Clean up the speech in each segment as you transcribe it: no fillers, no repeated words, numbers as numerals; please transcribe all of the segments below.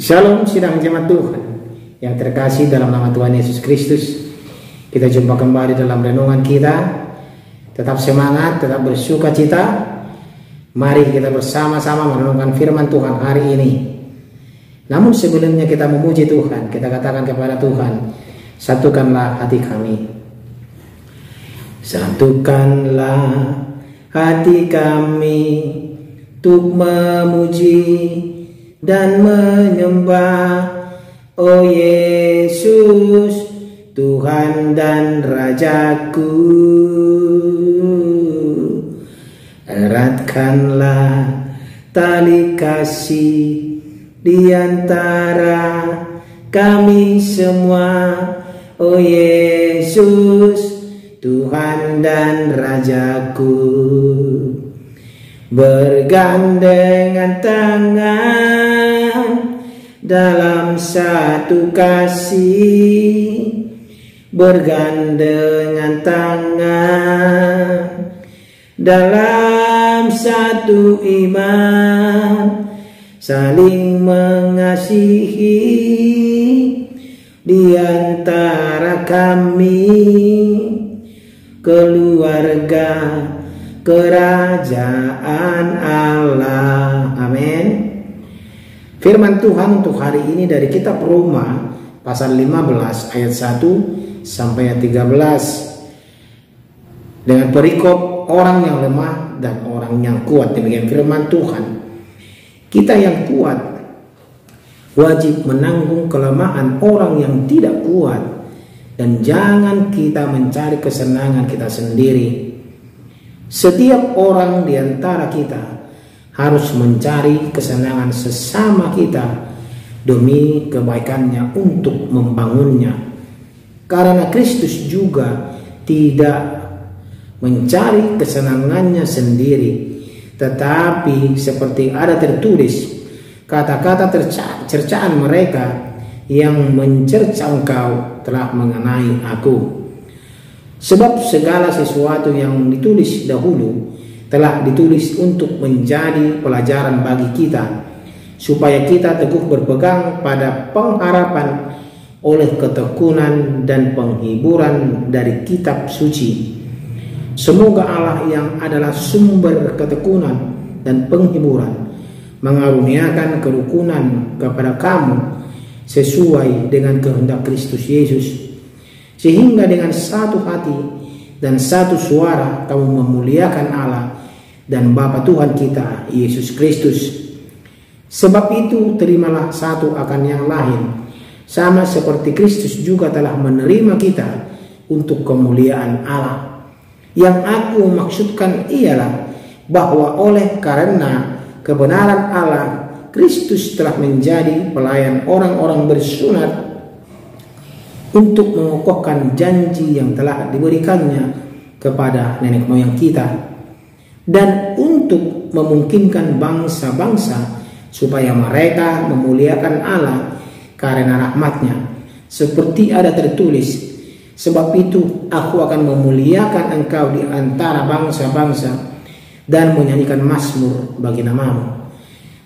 Shalom sidang jemaat Tuhan yang terkasih dalam nama Tuhan Yesus Kristus. Kita jumpa kembali dalam renungan kita. Tetap semangat, tetap bersuka cita. Mari kita bersama-sama merenungkan firman Tuhan hari ini. Namun sebelumnya kita memuji Tuhan, kita katakan kepada Tuhan, satukanlah hati kami. Satukanlah hati kami untuk memuji dan menyembah, oh Yesus, Tuhan dan Rajaku. Eratkanlah tali kasih di antara kami semua, oh Yesus, Tuhan dan Rajaku. Bergandengan tangan dalam satu kasih, bergandengan tangan dalam satu iman, saling mengasihi di antara kami, keluarga kerajaan Allah. Amin. Firman Tuhan untuk hari ini dari kitab Roma pasal 15 ayat 1 sampai ayat 13 dengan perikop orang yang lemah dan orang yang kuat. Demikian firman Tuhan. Kita yang kuat wajib menanggung kelemahan orang yang tidak kuat, dan jangan kita mencari kesenangan kita sendiri. Setiap orang di antara kita harus mencari kesenangan sesama kita demi kebaikannya untuk membangunnya. Karena Kristus juga tidak mencari kesenangannya sendiri, tetapi seperti ada tertulis, kata-kata cercaan mereka yang mencerca engkau telah mengenai aku. Sebab segala sesuatu yang ditulis dahulu telah ditulis untuk menjadi pelajaran bagi kita, supaya kita teguh berpegang pada pengharapan oleh ketekunan dan penghiburan dari kitab suci. Semoga Allah yang adalah sumber ketekunan dan penghiburan mengaruniakan kerukunan kepada kamu sesuai dengan kehendak Kristus Yesus, sehingga dengan satu hati dan satu suara kamu memuliakan Allah dan Bapa Tuhan kita Yesus Kristus. Sebab itu terimalah satu akan yang lain, sama seperti Kristus juga telah menerima kita untuk kemuliaan Allah. Yang aku maksudkan ialah bahwa oleh karena kebenaran Allah, Kristus telah menjadi pelayan orang-orang bersunat untuk mengokohkan janji yang telah diberikannya kepada nenek moyang kita, dan untuk memungkinkan bangsa-bangsa supaya mereka memuliakan Allah karena rahmat-Nya, seperti ada tertulis, sebab itu aku akan memuliakan engkau di antara bangsa-bangsa dan menyanyikan mazmur bagi namamu.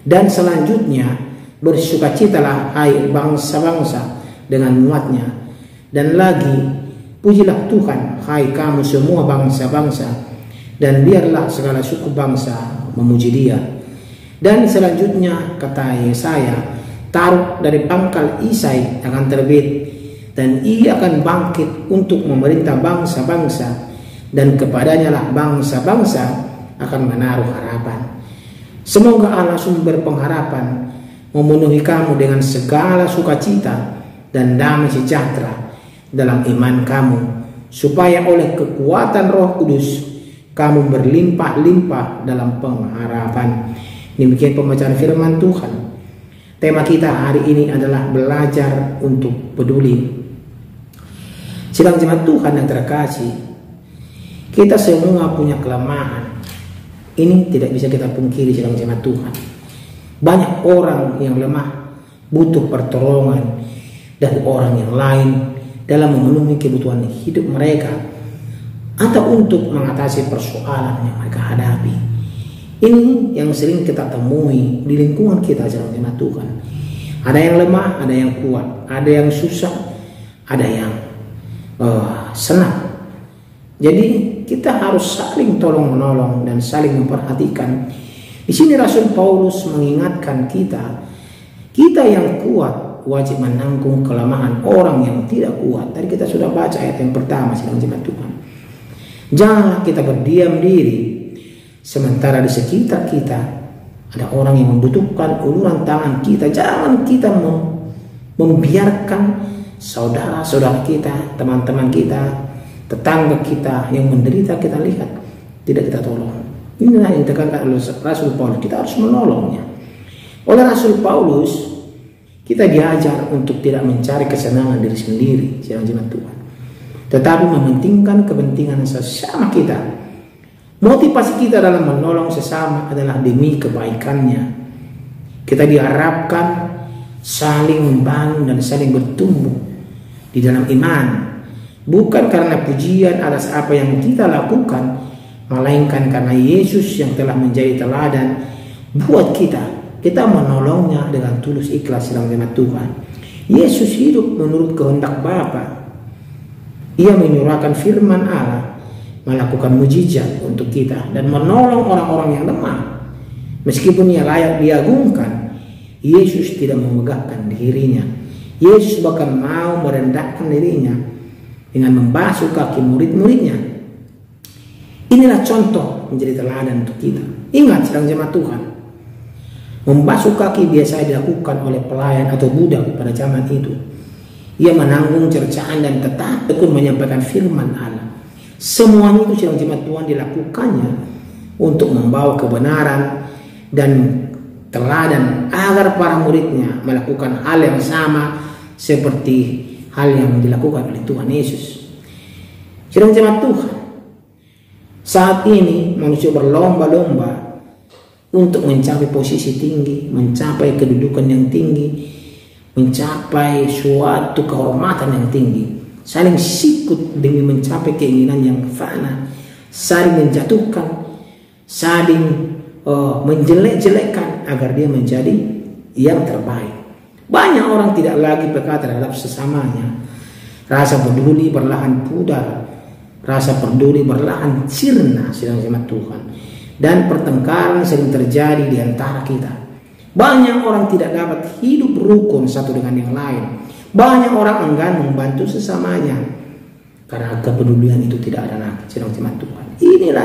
Dan selanjutnya, bersukacitalah hai bangsa-bangsa dengan muatnya. Dan lagi, pujilah Tuhan hai kamu semua bangsa-bangsa, dan biarlah segala suku bangsa memuji Dia. Dan selanjutnya kata Yesaya, taruh dari pangkal Isai akan terbit, dan ia akan bangkit untuk memerintah bangsa-bangsa, dan kepadanya lah bangsa-bangsa akan menaruh harapan. Semoga Allah sumber pengharapan memenuhi kamu dengan segala sukacita dan damai sejahtera dalam iman kamu, supaya oleh kekuatan Roh Kudus kamu berlimpah-limpah dalam pengharapan. Demikian pembacaan firman Tuhan. Tema kita hari ini adalah belajar untuk peduli. Sidang jemaat Tuhan yang terkasih, kita semua punya kelemahan. Ini tidak bisa kita pungkiri, sidang jemaat Tuhan. Banyak orang yang lemah, butuh pertolongan dari orang yang lain dalam memenuhi kebutuhan hidup mereka atau untuk mengatasi persoalan yang mereka hadapi. Ini yang sering kita temui di lingkungan kita, jemaat Tuhan. Ada yang lemah, ada yang kuat, ada yang susah, ada yang senang. Jadi kita harus saling tolong menolong dan saling memperhatikan. Di sini Rasul Paulus mengingatkan kita yang kuat wajib menanggung kelemahan orang yang tidak kuat. Tadi kita sudah baca ayat yang pertama, sidang jemaat Tuhan. Janganlah kita berdiam diri sementara di sekitar kita ada orang yang membutuhkan uluran tangan kita. Jangan kita membiarkan saudara-saudara kita, teman-teman kita, tetangga kita yang menderita kita lihat, tidak kita tolong. Inilah yang ditekankan oleh Rasul Paulus. Kita harus menolongnya. Oleh Rasul Paulus, kita diajar untuk tidak mencari kesenangan diri sendiri, sidang jemaat Tuhan, tetapi mementingkan kepentingan sesama kita. Motivasi kita dalam menolong sesama adalah demi kebaikannya. Kita diharapkan saling membangun dan saling bertumbuh di dalam iman, bukan karena pujian atas apa yang kita lakukan, melainkan karena Yesus yang telah menjadi teladan buat kita. Kita menolongnya dengan tulus ikhlas, sidang jemaat Tuhan. Yesus hidup menurut kehendak Bapa. Ia menyurahkan firman Allah, melakukan mujizat untuk kita, dan menolong orang-orang yang lemah. Meskipun ia layak diagungkan, Yesus tidak memegahkan dirinya. Yesus bahkan mau merendahkan dirinya dengan membasuh kaki murid-muridnya. Inilah contoh menjadi teladan untuk kita. Ingat, sedang jemaat Tuhan, membasuh kaki biasa dilakukan oleh pelayan atau budak pada zaman itu. Ia menanggung cercaan dan tetap tekun menyampaikan firman Allah. Semuanya itu, sedang jemaat Tuhan, dilakukannya untuk membawa kebenaran dan teladan agar para muridnya melakukan hal yang sama seperti hal yang dilakukan oleh Tuhan Yesus. Sedang jemaat Tuhan, saat ini manusia berlomba-lomba untuk mencapai posisi tinggi, mencapai kedudukan yang tinggi, mencapai suatu kehormatan yang tinggi, saling sikut demi mencapai keinginan yang fana, saling menjatuhkan, saling menjelek-jelekkan agar dia menjadi yang terbaik. Banyak orang tidak lagi peka terhadap sesamanya. Rasa peduli berlahan pudar, rasa peduli berlahan sirna, sedang jemaat Tuhan. Dan pertengkaran sering terjadi di antara kita. Banyak orang tidak dapat hidup rukun satu dengan yang lain. Banyak orang enggan membantu sesamanya karena kepedulian itu tidak ada lagi, sedang jemaat Tuhan. Inilah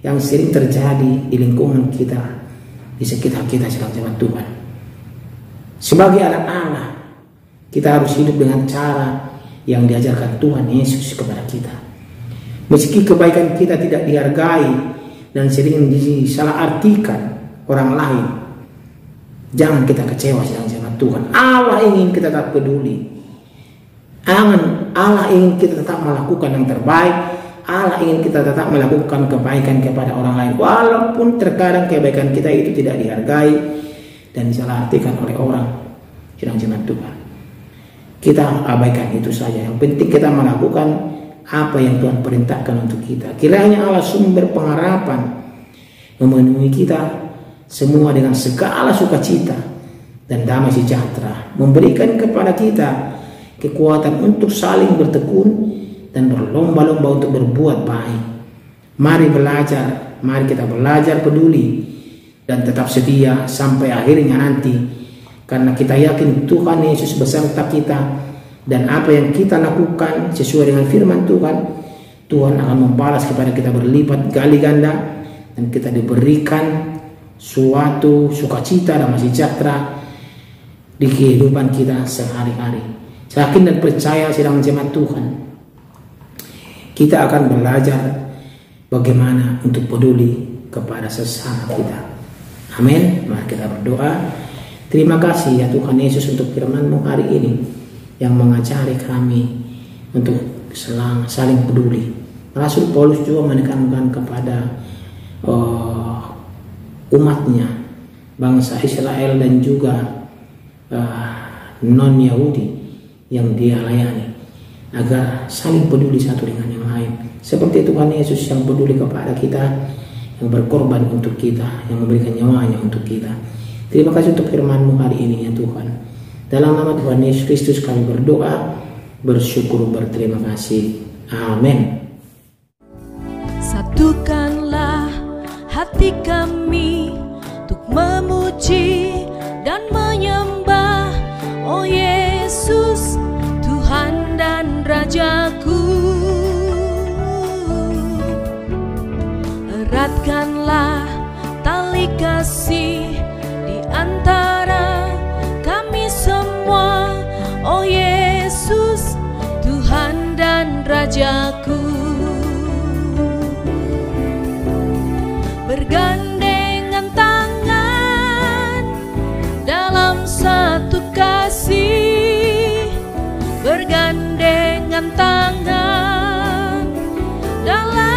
yang sering terjadi di lingkungan kita, di sekitar kita, sedang jemaat Tuhan. Sebagai anak Allah, kita harus hidup dengan cara yang diajarkan Tuhan Yesus kepada kita. Meski kebaikan kita tidak dihargai dan sering disalahartikan orang lain, jangan kita kecewa, sedang jemaat Tuhan. Allah ingin kita tetap peduli. Allah ingin kita tetap melakukan yang terbaik. Allah ingin kita tetap melakukan kebaikan kepada orang lain, walaupun terkadang kebaikan kita itu tidak dihargai dan disalahartikan oleh orang, sedang jemaat Tuhan. Kita abaikan itu saja. Yang penting kita melakukan apa yang Tuhan perintahkan untuk kita. Kiranya Allah sumber pengharapan memenuhi kita semua dengan segala sukacita dan damai sejahtera, memberikan kepada kita kekuatan untuk saling bertekun dan berlomba-lomba untuk berbuat baik. Mari kita belajar peduli dan tetap setia sampai akhirnya nanti, karena kita yakin Tuhan Yesus beserta kita. Dan apa yang kita lakukan sesuai dengan firman Tuhan, Tuhan akan membalas kepada kita berlipat kali ganda, dan kita diberikan suatu sukacita dan sejahtera di kehidupan kita sehari-hari. Yakin dan percaya, sedang jemaat Tuhan, kita akan belajar bagaimana untuk peduli kepada sesama kita. Amin. Mari kita berdoa. Terima kasih ya Tuhan Yesus untuk firman-Mu hari ini yang mengajari kami untuk saling peduli. Rasul Paulus juga menekankan kepada umatnya, bangsa Israel dan juga non-Yahudi yang dia layani, agar saling peduli satu dengan yang lain. Seperti Tuhan Yesus yang peduli kepada kita, yang berkorban untuk kita, yang memberikan nyawanya untuk kita. Terima kasih untuk firman-Mu hari ini ya Tuhan. Dalam nama Tuhan Yesus Kristus kami berdoa, bersyukur, berterima kasih. Amin. Satukanlah hati kami untuk memuji dan menyembah, oh Yesus, Tuhan dan Rajaku. Eratkanlah tali kasih di antara kami semua, oh Yesus, Tuhan dan Rajaku. Bergandengan tangan dalam satu kasih, bergandengan tangan dalam